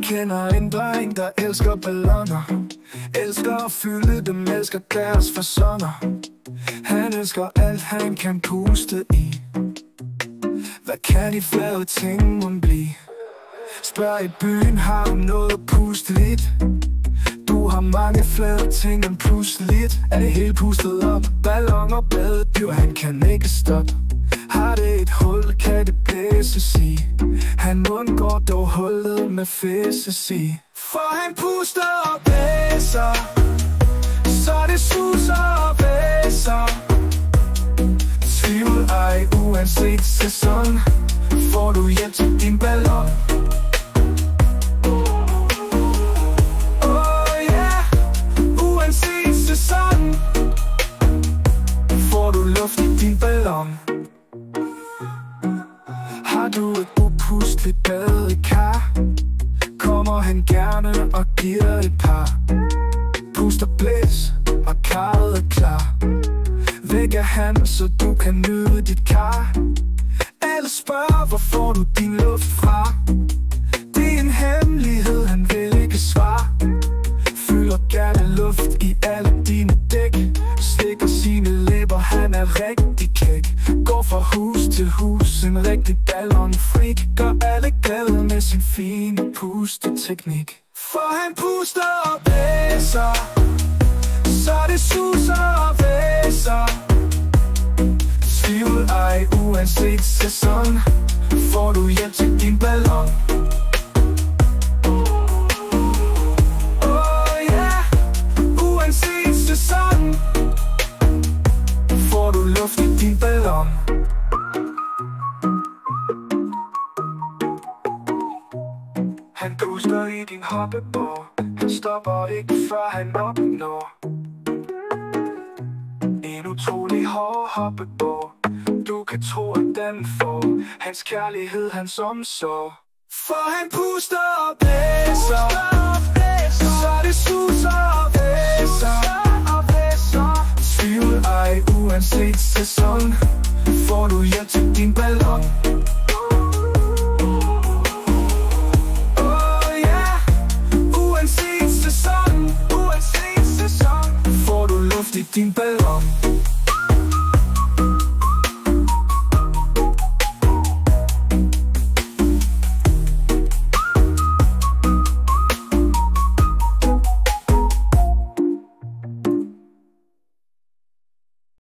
kender en dreng, der elsker balloner. Elsker at fylde dem, elsker deres fasoner. Han elsker alt, han kan puste i. Hvad kan de flade ting mon blive? Spørg i byen, har du noget at puste lidt? Du har mange flade ting, men pludselig er det helt pustet op. Balloner, badedyr, han kan ikke stoppe. Har det et hul, kan det blæses i. Han undgår dog hullet med fæses i. For han puster og blæser, så det suser og blæser. Tvivl ej, uanset sæson, får du hjælp til din ballon. Uanset sæson, får du luft i din ballon. Har du et upusligt badekar, kommer han gerne og giver et par. Pust og blæs, og karret er klar. Væk er han, så du kan nyde dit kar. Alle spørger, hvor får du din luft fra? Det er en hemmelighed, han vil ikke svare. Fylder gerne luft i alle dine dæk. Slikker sine læber, han er rigtig kæk. Går fra hus til hus, en rigtig ballonfreak. Gør alle glade med sin fine pusteteknik. For han puster og blæser, så det suser og blæser. Tvivl ej, uanset sæson, får du hjælp til din ballon. Uanset sæson, får du luft i din ballon. Han puster i din hoppebåd. Han stopper ikke, før han opnår en utrolig hård hoppebåd. Du kan tro, at den får hans kærlighed, hans omsorg. For han puster og blæser, så det suser og blæser. Tvivl ej, uanset sæson, får du hjælp til din ballon. Uanset sæson, får du luft i din ballon.